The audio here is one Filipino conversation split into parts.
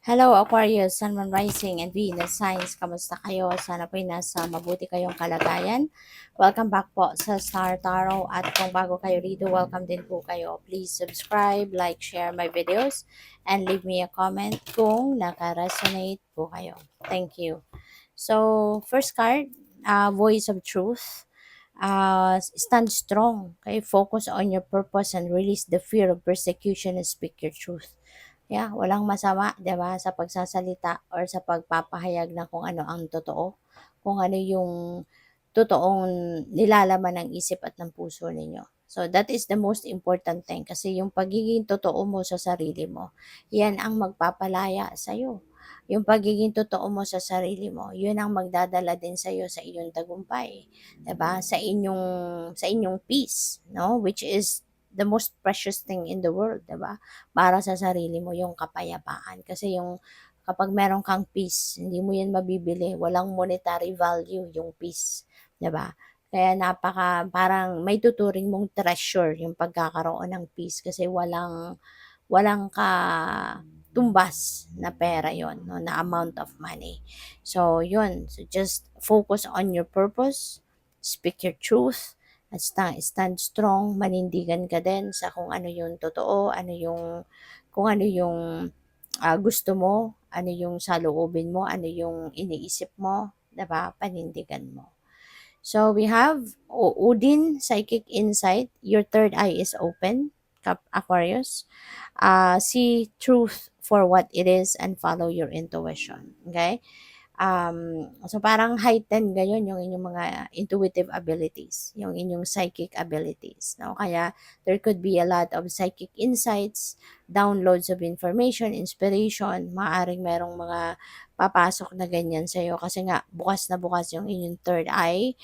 Hello Aquarius, Sun, Moon, Rising, and Venus signs. Kamusta kayo? Sana po'y nasa mabuti kayong kalagayan. Welcome back po sa Star Tarot. At kung bago kayo rito, welcome din po kayo. Please subscribe, like, share my videos, and leave me a comment kung naka-resonate po kayo. Thank you. So, first card, Voice of Truth. Stand strong. Okay? Focus on your purpose and release the fear of persecution and speak your truth. Yeah, walang masama, 'di ba, sa pagsasalita or sa pagpapahayag na kung ano ang totoo, kung ano yung totoong nilalaman ng isip at ng puso ninyo. So that is the most important thing kasi yung pagiging totoo mo sa sarili mo, yan ang magpapalaya sa iyo. Yung pagiging totoo mo sa sarili mo, yun ang magdadala din sa iyo sa iyong tagumpay, 'di ba? Sa inyong peace, no? Which is the most precious thing in the world, 'di ba? Para sa sarili mo yung kapayapaan. Kasi yung kapag meron kang peace, hindi mo yan mabibili. Walang monetary value yung peace, 'di ba? Kaya parang may tuturing mong treasure yung pagkakaroon ng peace kasi walang tumbas na pera yon, no, na amount of money. So yun, so just focus on your purpose, speak your truth, at stand strong, manindigan ka din sa kung ano yung totoo, kung ano yung gusto mo, ano yung saloobin mo, ano yung iniisip mo, 'di ba? Panindigan mo. So we have Odin, Psychic Insight. Your third eye is open, Aquarius. See truth for what it is and follow your intuition. Okay? So parang heighten ngayon yung inyong mga intuitive abilities, yung inyong psychic abilities, no? Kaya there could be a lot of psychic insights, downloads of information, inspiration, maaring merong mga papasok na ganyan sa iyo kasi nga bukas na bukas yung inyong third eye.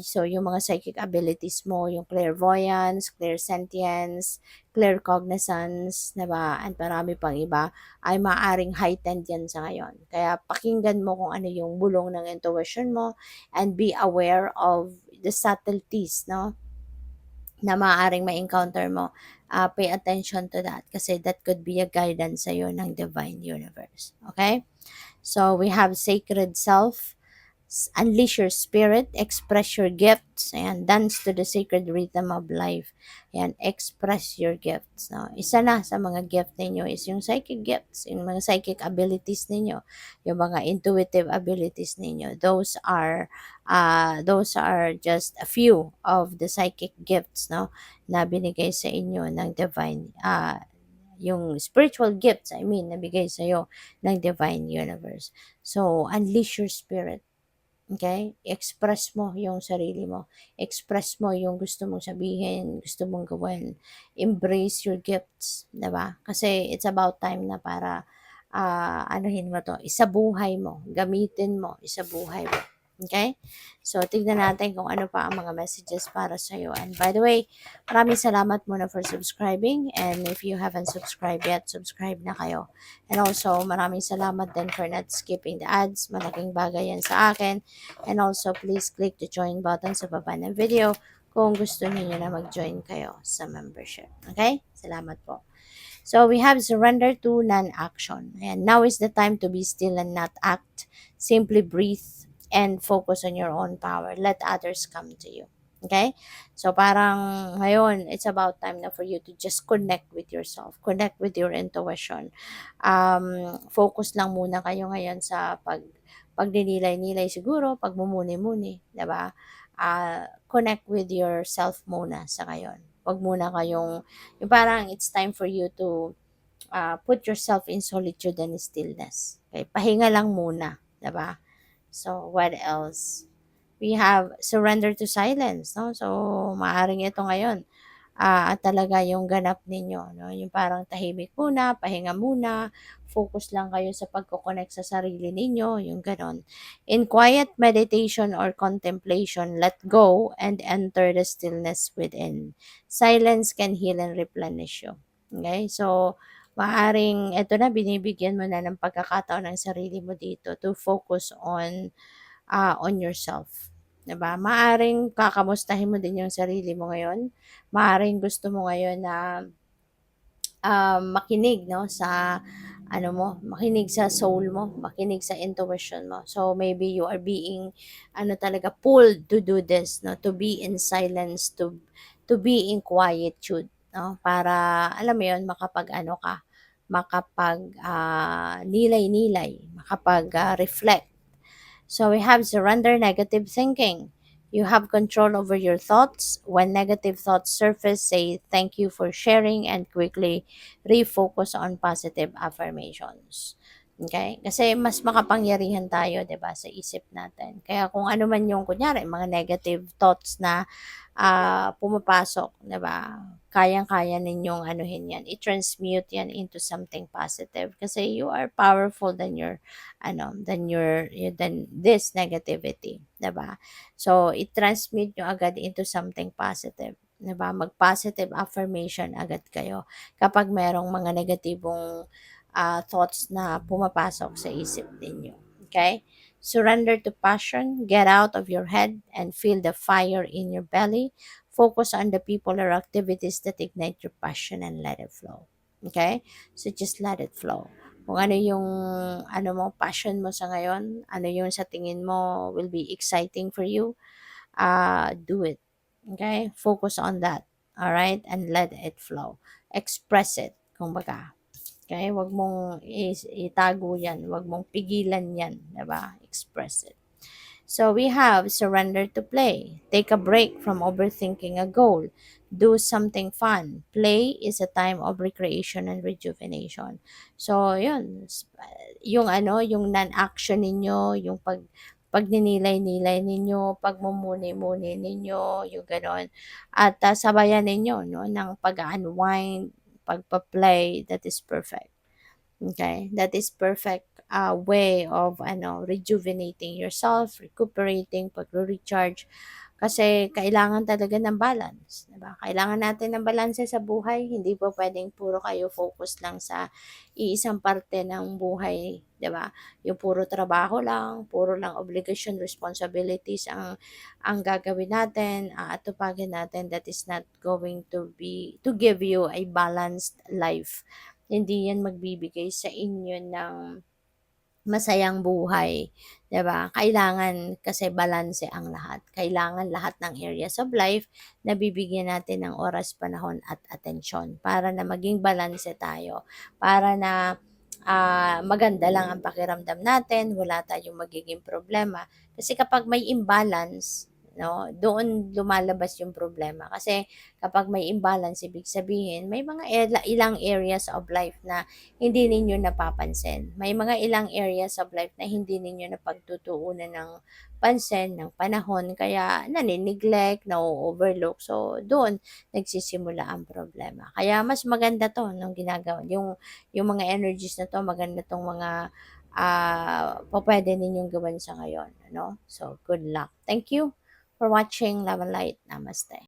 So yung mga psychic abilities mo, yung clairvoyance, clairsentience, claircognizance, 'di ba? At marami pang iba ay maaaring heightened yan sa ngayon. Kaya pakinggan mo kung ano yung bulong ng intuition mo and be aware of the subtleties, no, na maaaring ma-encounter mo. Pay attention to that kasi that could be a guidance sa'yo ng divine universe. Okay? So, we have sacred self, unleash your spirit, express your gifts, and dance to the sacred rhythm of life. Ayan, express your gifts. No? Isa na sa mga gift ninyo is yung psychic gifts, yung mga psychic abilities ninyo, yung mga intuitive abilities ninyo. Those are just a few of the psychic gifts, no, na binigay sa inyo ng divine, yung spiritual gifts, I mean, nabigay sa'yo ng divine universe. So, unleash your spirit. Okay? Express mo yung sarili mo. Express mo yung gusto mong sabihin, gusto mong gawin. Embrace your gifts, 'di ba? Kasi it's about time na para anuhin mo to, isabuhay mo, gamitin mo, isabuhay mo. Okay? So, tignan natin kung ano pa ang mga messages para sa iyo. And by the way, maraming salamat muna for subscribing. And if you haven't subscribed yet, subscribe na kayo. And also, maraming salamat din for not skipping the ads. Malaking bagay yan sa akin. And also, please click the join button sa baba ng video kung gusto niyo na mag-join kayo sa membership. Okay? Salamat po. So, we have surrender to non-action. And now is the time to be still and not act. Simply breathe and focus on your own power. Let others come to you. Okay? So, parang ngayon, it's about time na for you to just connect with yourself. Connect with your intuition. Focus lang muna kayo ngayon sa pagdinilay-nilay siguro, pagmumuni-muni, 'di ba? Connect with yourself muna sa ngayon. Huwag muna yung parang it's time for you to put yourself in solitude and stillness. Okay? Pahinga lang muna, 'di ba? So, what else? We have surrender to silence, no? So, maaring ito ngayon, at talaga yung ganap ninyo, no? Yung parang tahimik muna, pahinga muna, focus lang kayo sa pagko-connect sa sarili ninyo, yung ganon. In quiet meditation or contemplation, let go and enter the stillness within. Silence can heal and replenish you. Okay? So, maaring ito na, binibigyan mo na ng pagkakataon ng sarili mo dito to focus on yourself. 'Di ba? Maaring kakamustahin mo din yung sarili mo ngayon. Maaring gusto mo ngayon na makinig, no, sa ano mo, makinig sa soul mo, makinig sa intuition mo. So maybe you are being talaga pulled to do this, no, to be in silence, to be in quietude, no, para alam mo 'yon, makapag nilay-nilay, makapag reflect. So we have surrender negative thinking. You have control over your thoughts. When negative thoughts surface, say thank you for sharing and quickly refocus on positive affirmations. Okay? Kasi mas makapangyarihan tayo, 'di ba, sa isip natin. Kaya kung ano man yung kunyari, mga negative thoughts na pumapasok, 'di ba? Kayang-kaya ninyong anuhin 'yan, i-transmute 'yan into something positive kasi you are powerful than your than this negativity, 'di ba? So, i-transmute nyo agad into something positive, 'di ba? Mag-positive affirmation agad kayo kapag merong mga negatibong thoughts na pumapasok sa isip ninyo. Okay? Surrender to passion, get out of your head and feel the fire in your belly. Focus on the people or activities that ignite your passion and let it flow. Okay? So just let it flow. Kung ano yung passion mo sa ngayon, ano yung sa tingin mo will be exciting for you, do it. Okay? Focus on that. All right? And let it flow. Express it. Kumbaga. Okay? Huwag mong itago yan. Huwag mong pigilan yan. Diba? Express it. So we have surrender to play. Take a break from overthinking a goal. Do something fun. Play is a time of recreation and rejuvenation. So, yun. Yung yung non-action ninyo, yung pagninilay-nilay ninyo, pagmumuni-muni ninyo, yung ganon. At sabayan ninyo, no, ng pag-unwind, pagpa-play, that is perfect. Okay, that is perfect way of rejuvenating yourself, recuperating, pagre-recharge kasi kailangan talaga ng balance, 'di ba? Kailangan natin ng balanse sa buhay, hindi po pwedeng puro kayo focus lang sa iisang parte ng buhay, 'di ba? Yung puro trabaho lang, puro lang obligation, responsibilities ang gagawin natin, aatupagin natin, that is not going to give you a balanced life. Hindi yan magbibigay sa inyo ng masayang buhay, 'di ba? Kailangan kasi balanse ang lahat. Kailangan lahat ng areas of life na bibigyan natin ng oras, panahon at atensyon para na maging balanse tayo, para na maganda lang ang pakiramdam natin, wala tayong magiging problema. Kasi kapag may imbalance, no, doon lumalabas yung problema. Kasi kapag may imbalance, ibig sabihin, may mga ilang areas of life na hindi ninyo napapansin. May mga ilang areas of life na hindi ninyo napagtutuunan ng pansin, ng panahon, kaya nani-neglect, na-overlook. So, doon nagsisimula ang problema. Kaya mas maganda to nung ginagawa. Yung mga energies na to, maganda tong mga pwede ninyong gawin sa ngayon. Ano? So, good luck. Thank you for watching Love and Light. Namaste.